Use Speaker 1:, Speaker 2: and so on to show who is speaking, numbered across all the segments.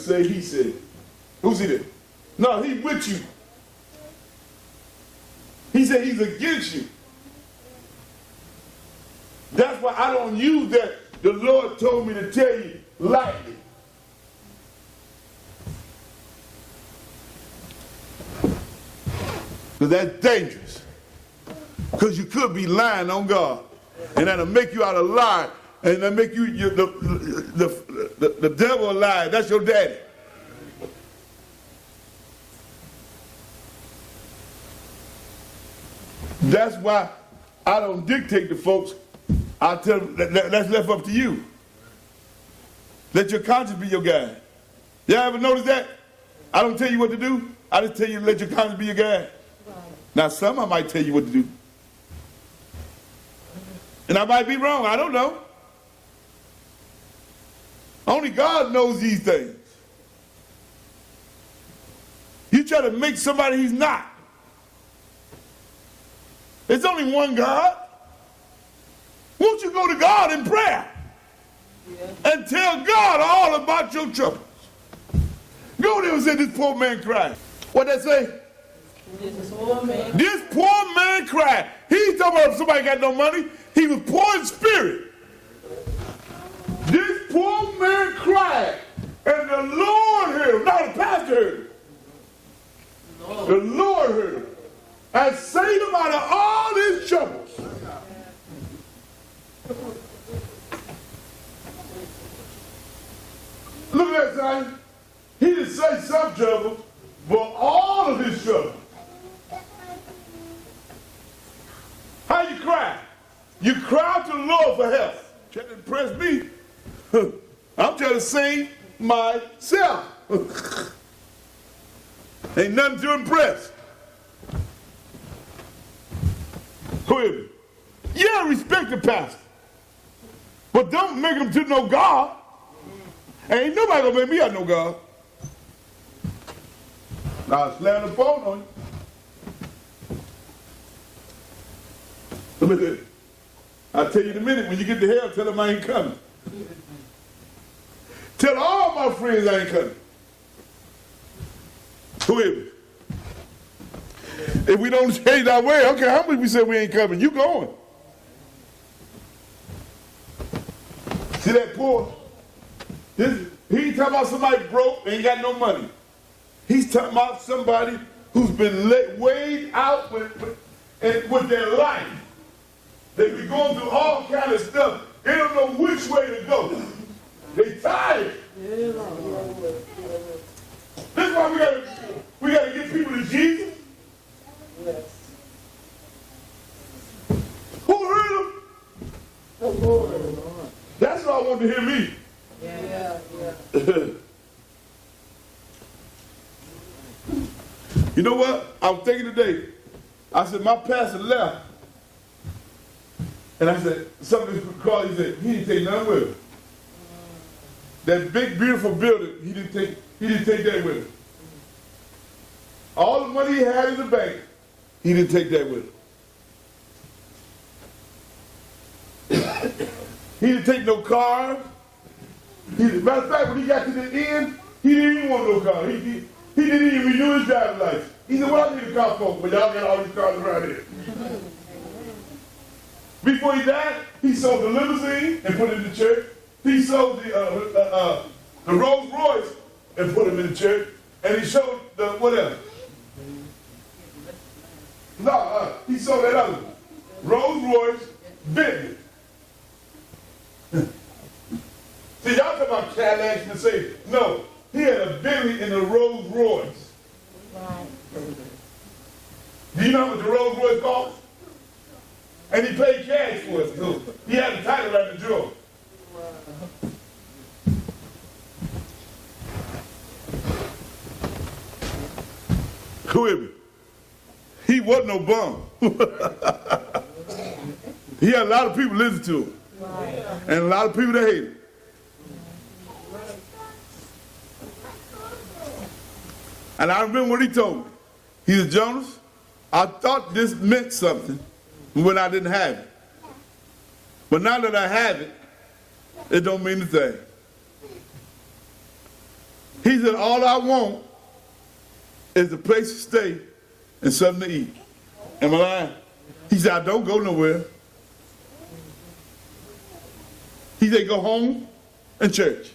Speaker 1: say he said. Who's he there? No, he's with you. He said he's against you. That's why I don't use that. The Lord told me to tell you lightly. Because that's dangerous. Because you could be lying on God. And that'll make you out a liar. And that'll make you the devil a liar. That's your daddy. That's why I don't dictate to folks. I tell them that's left up to you. Let your conscience be your guide. Y'all ever notice that? I don't tell you what to do. I just tell you to let your conscience be your guide. Now some I might tell you what to do. And I might be wrong. I don't know. Only God knows these things. You try to make somebody he's not. There's only one God. Won't you go to God in prayer and tell God all about your troubles? Go there and say, this poor man cried. What that say? This poor man cried. He's talking about somebody got no money. He was poor in spirit. This poor man cried, and the Lord heard him. Not the pastor heard him. The Lord heard him and saved him out of all his troubles. Look at that, son. He didn't say some trouble, but all of his trouble. How you cry? You cry to the Lord for help. Trying to impress me. I'm trying to save myself. Ain't nothing to impress. Who is it? Yeah, respect the pastor. But don't make him to know God. Ain't nobody gonna make me out no God. Now I'll slam the phone on you. Look at that. I'll tell you in a minute, when you get to hell, tell them I ain't coming. Tell all my friends I ain't coming. Who is it? If we don't change our way, okay, how much we say we ain't coming? You going. See that poor? He ain't talking about somebody broke, ain't got no money. He's talking about somebody who's been weighed out with their life. They've been going through all kind of stuff. They don't know which way to go. They tired. That's why we gotta get people to Jesus. Who heard him? The Lord. That's what I want to hear me. Yeah. You know what? I was thinking today. I said, my pastor left. And I said, something called, he said, he didn't take none with him. That big, beautiful building, he didn't take that with him. All the money he had in the bank, he didn't take that with him. He didn't take no cars. Matter of fact, when he got to the end, he didn't even want no car. He didn't even renew his driver's license. He said, well, I need a car for, but y'all got all these cars around here. Before he died, he sold the limousine and put it in the church. He sold the Rolls Royce and put him in the church. And he sold the whatever. No, he sold that other one. Rolls Royce, Bentley. See, y'all talk about Cadillacs and say, no, he had a Bentley and a Rolls Royce. Do you know what the Rolls Royce cost? And he paid cash for it, too. He had the title right in the drawer. Who is it? He wasn't no bum. He had a lot of people listen to him. And a lot of people that hate him. And I remember what he told me. He said, Jonas, I thought this meant something when I didn't have it. But now that I have it, it don't mean a thing. He said, all I want is a place to stay and something to eat. Am I lying? He said, I don't go nowhere. He said, go home and church.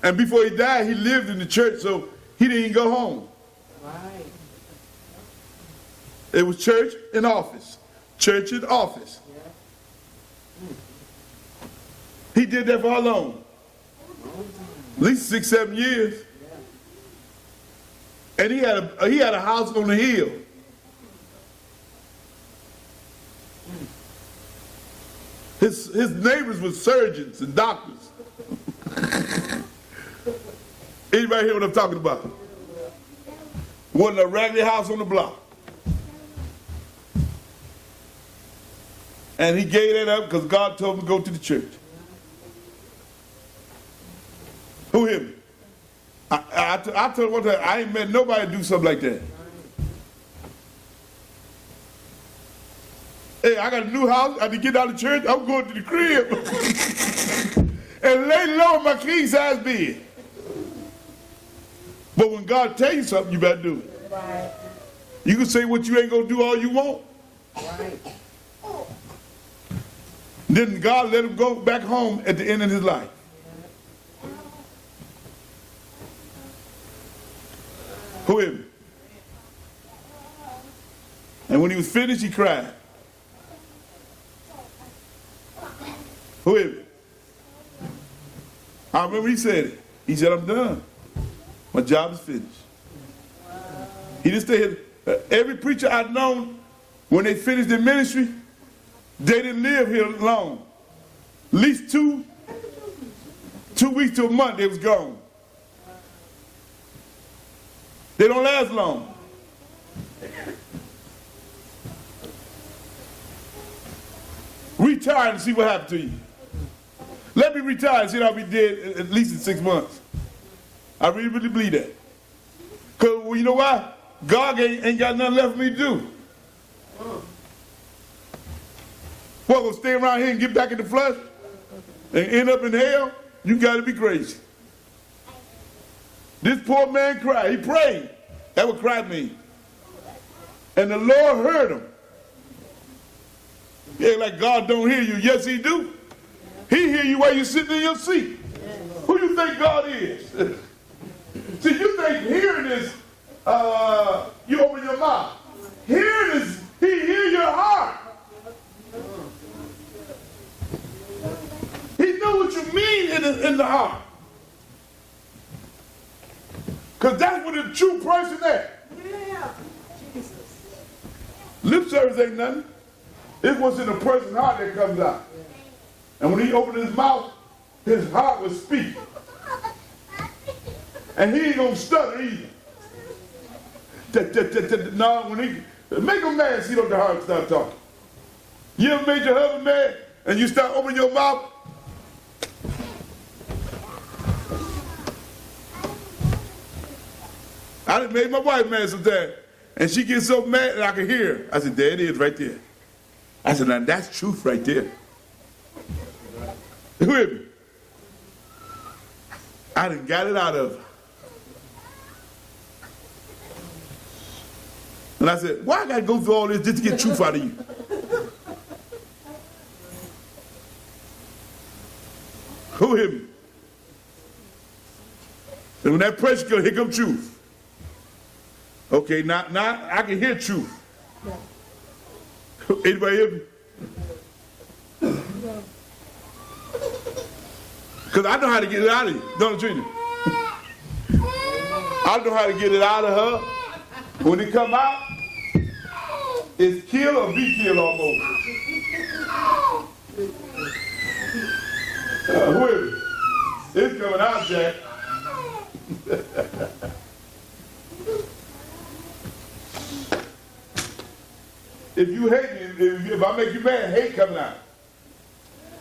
Speaker 1: And before he died, he lived in the church, so he didn't go home. Right. It was church and office. Church and office. Yeah. He did that for how long? At least 6, 7 years. Yeah. And he had a house on the hill. His neighbors were surgeons and doctors. Anybody hear what I'm talking about? Wasn't a raggedy house on the block. And he gave that up because God told him to go to the church. Who him? I told him one time, I ain't met nobody do something like that. Hey, I got a new house. I had to get out of church. I'm going to the crib. And lay low in my king size bed. But when God tell you something, you better do it. Right. You can say what you ain't going to do all you want. Right. Then God let him go back home at the end of his life. Who is it? And when he was finished, he cried. Who is it? I remember he said it. He said, I'm done. My job is finished. He didn't stay here. Every preacher I've known, when they finished their ministry, they didn't live here long. At least 2 weeks to a month, they was gone. They don't last long. Retire and see what happened to you. Let me retire and see I'll be dead at least in 6 months. I really, really believe that. Because, well, you know why? God ain't got nothing left for me to do. What, gonna stay around here and get back in the flesh? And end up in hell? You gotta be crazy. This poor man cried. He prayed. That's what cry means. And the Lord heard him. Yeah, like God don't hear you. Yes, he do. He hear you while you're sitting in your seat. Who you think God is? See, you think hearing is, you open your mouth. Hearing is, he hear your heart. He know what you mean in the heart. Because that's what a true person is. Yeah. Jesus. Lip service ain't nothing. It's what's in a person's heart that comes out. And when he opened his mouth, his heart was speaking. And he ain't gonna stutter either. No, when he make him mad, see what the heart start talking. You ever made your husband mad and you start opening your mouth? I done made my wife mad sometimes. And she gets so mad that I can hear her. I said, there it is right there. I said, now that's truth right there. You hear me? I done got it out of her. And I said, why I gotta go through all this just to get truth out of you? Who hear me? And when that pressure comes, here comes truth. Okay, now I can hear truth. Anybody hear me? Because I know how to get it out of you, don't you? I know how to get it out of her. When it come out, it's kill or be killed almost. Who is it? It's coming out, Jack. If you hate me, if I make you mad, hate coming out.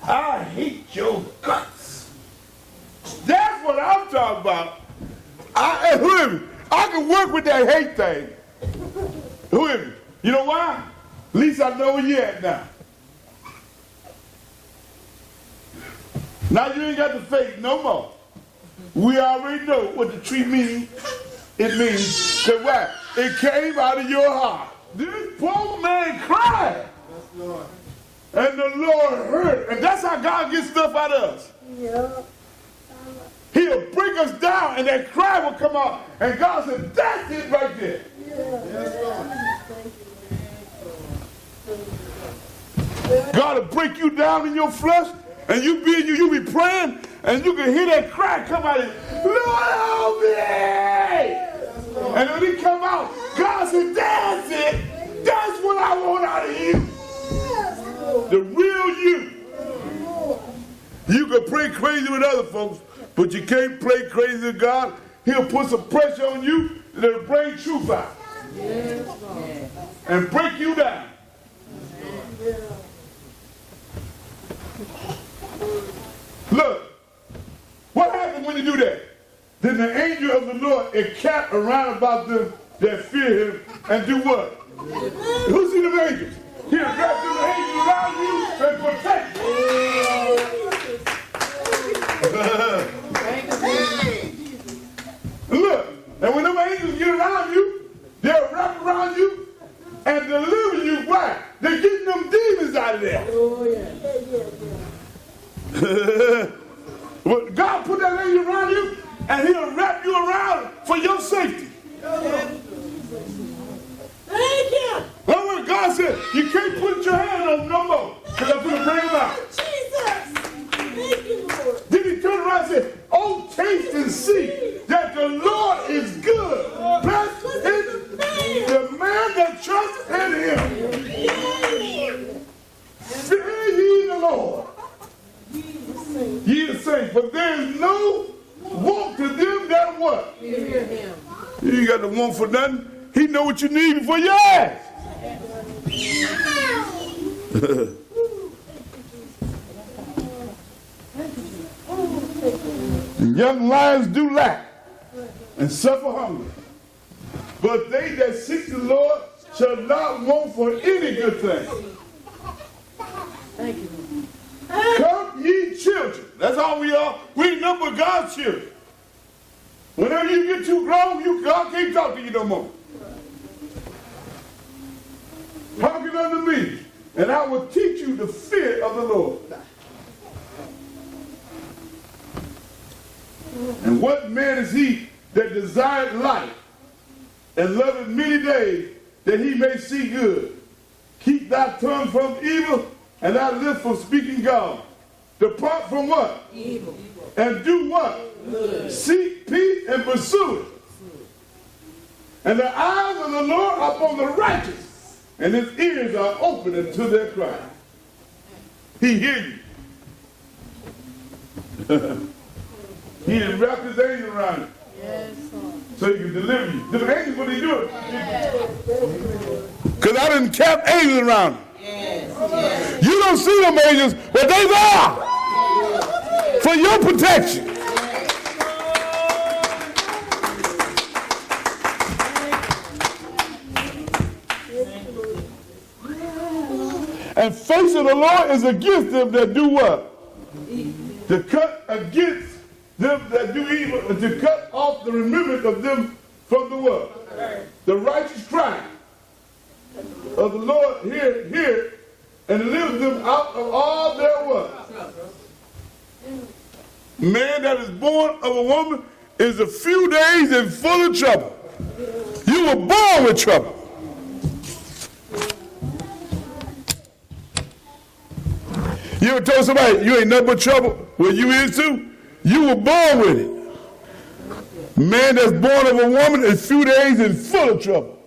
Speaker 1: I hate your guts. That's what I'm talking about. I can work with that hate thing. Who is it? You know why? At least I know where you at now. Now you ain't got the faith no more. We already know what the tree means. It means that why? It came out of your heart. This poor man cried. And the Lord heard. And that's how God gets stuff out of us. Yeah. He'll break us down and that cry will come out. And God said, that's it right there. God will break you down in your flesh and you be praying and you can hear that cry come out of you. Lord, help me! And when he come out, God said, that's it. That's what I want out of you. The real you. You can pray crazy with other folks, but you can't play crazy with God. He'll put some pressure on you that'll bring truth out. And break you down. Look, what happens when you do that? Then the angel of the Lord encamp around about them that fear him and do what? Who see the angels? He'll grab them angels around you and protect you. Look, and when them angels get around you, they'll wrap around you and deliver you. Why? They're getting them demons out of there. Well, God put that angel around you and he'll wrap you around for your safety. Thank you. That's what God said. You can't put your hand on no more because I'm going to bring him out. Jesus. Thank you, Lord. Then he turned around and said, oh, taste and see that the Lord is good. Blessed is the man that trusts in him. Fear ye the Lord. Ye the saints, for there is no want to them that what? Fear him. You ain't got to want for nothing. He know what you need before you ask. And young lions do lack and suffer hunger. But they that seek the Lord shall not want for any good thing. Thank you. Come ye children. That's all we are. We number God's children. Whenever you get too grown, God can't talk to you no more. Hearken unto me, and I will teach you the fear of the Lord. And what man is he that desireth life and loveth many days, that he may see good? Keep thy tongue from evil, and thy lips from speaking God. Depart from what? Evil. And do what? Good. Seek peace and pursue it. And the eyes of the Lord are upon the righteous, and his ears are open unto their cry. He hear you. He has wrapped his angel around you. Yes, so he can deliver you. The angels, what they do? Because I didn't cap angels around you. Yes. You don't see them angels, but they are for your protection. And face of the Lord is against them that do what? To cut against them that do evil, and to cut off the remembrance of them from the what? The righteous cry of the Lord here, and delivers them out of all their what? Man that is born of a woman is a few days and full of trouble. You were born with trouble. You ever told somebody you ain't nothing but trouble? Well, you is too. You were born with it. Man that's born of a woman is few days and full of trouble.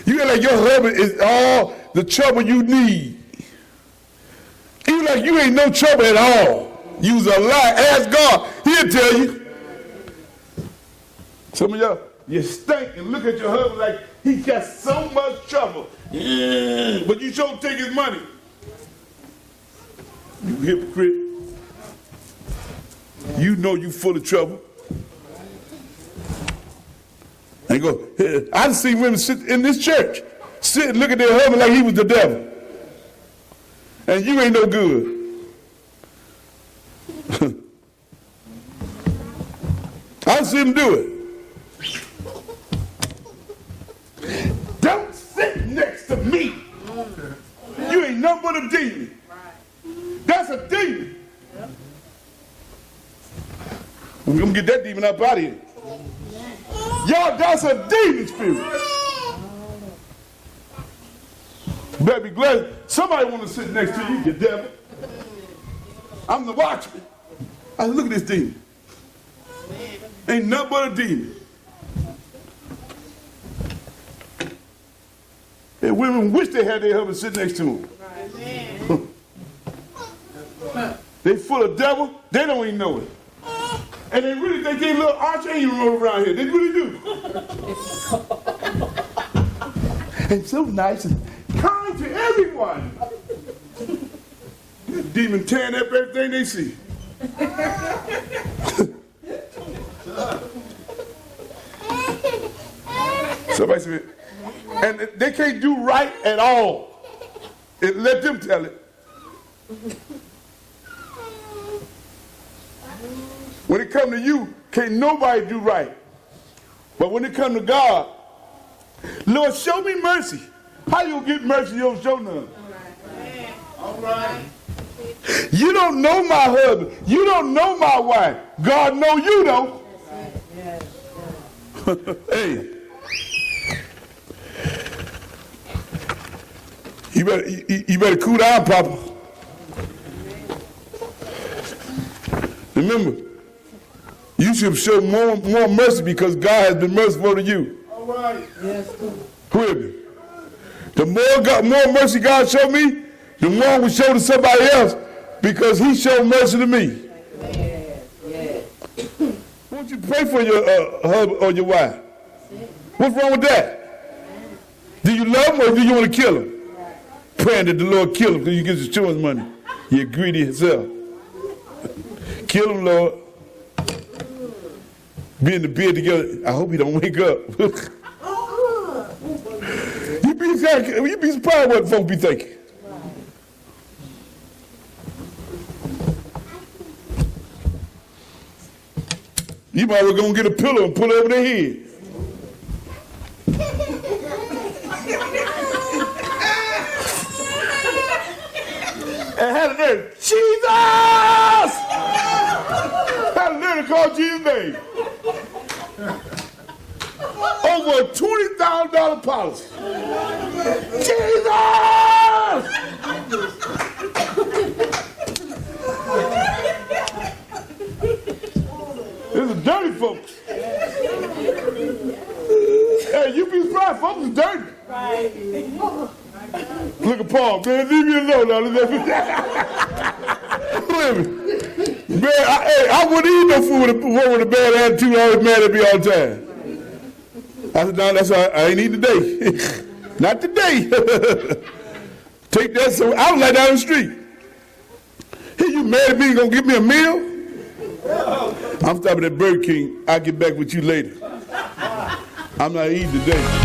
Speaker 1: You feel like your husband is all the trouble you need. You like you ain't no trouble at all. You's a lie. Ask God. He'll tell you. Some of y'all, you stink and look at your husband like he got so much trouble. But you sure take his money. You hypocrite. You know you full of trouble. And go, I've seen women sit in this church, sit and look at their husband like he was the devil. And you ain't no good. I'll see him do it. Don't sit next to me. You ain't nothing but a demon. That's a demon. We're going to get that demon up out of here. Y'all, that's a demon spirit. You better be glad somebody want to sit next to you, you devil. I'm the watchman. I said, look at this demon. Ain't nothing but a demon. And women wish they had their husband sit next to them. They full of devil, they don't even know it. And they really think they little archangel around here. They really do. And so nice and kind to everyone. The demon tearing up everything they see. Somebody said, and they can't do right at all. Let them tell it. When it comes to you, can't nobody do right. But when it comes to God, Lord, show me mercy. How you gonna get mercy? You don't show none. All right. You don't know my husband. You don't know my wife. God know you though. Hey. You better cool down, Papa. Remember, you should show more mercy because God has been merciful to you. All right. Yes. Who is it? The more mercy God showed me, the more we show to somebody else because He showed mercy to me. Yes. Yes. Won't you pray for your husband or your wife? What's wrong with that? Do you love him or do you want to kill him? Praying that the Lord kill him because you get your insurance money. You greedy yourself. Kill him, Lord. Be in the bed together. I hope he don't wake up. You'd be surprised what folks be thinking. You might as well go and get a pillow and pull it over their head. And had a name, Jesus! Had a name to call Jesus' name. Over a $20,000 policy. Jesus! This is dirty folks. Hey, you be surprised, folks is dirty. Look at Paul, man, leave me alone now. Man, I wouldn't eat no food with a bad attitude, always mad at me all the time. I said, no, that's all, I ain't eating today. Not today. Take that, so I was like down the street. Hey, you mad at me, you gonna give me a meal? I'm stopping at Burger King, I'll get back with you later. I'm not eating today.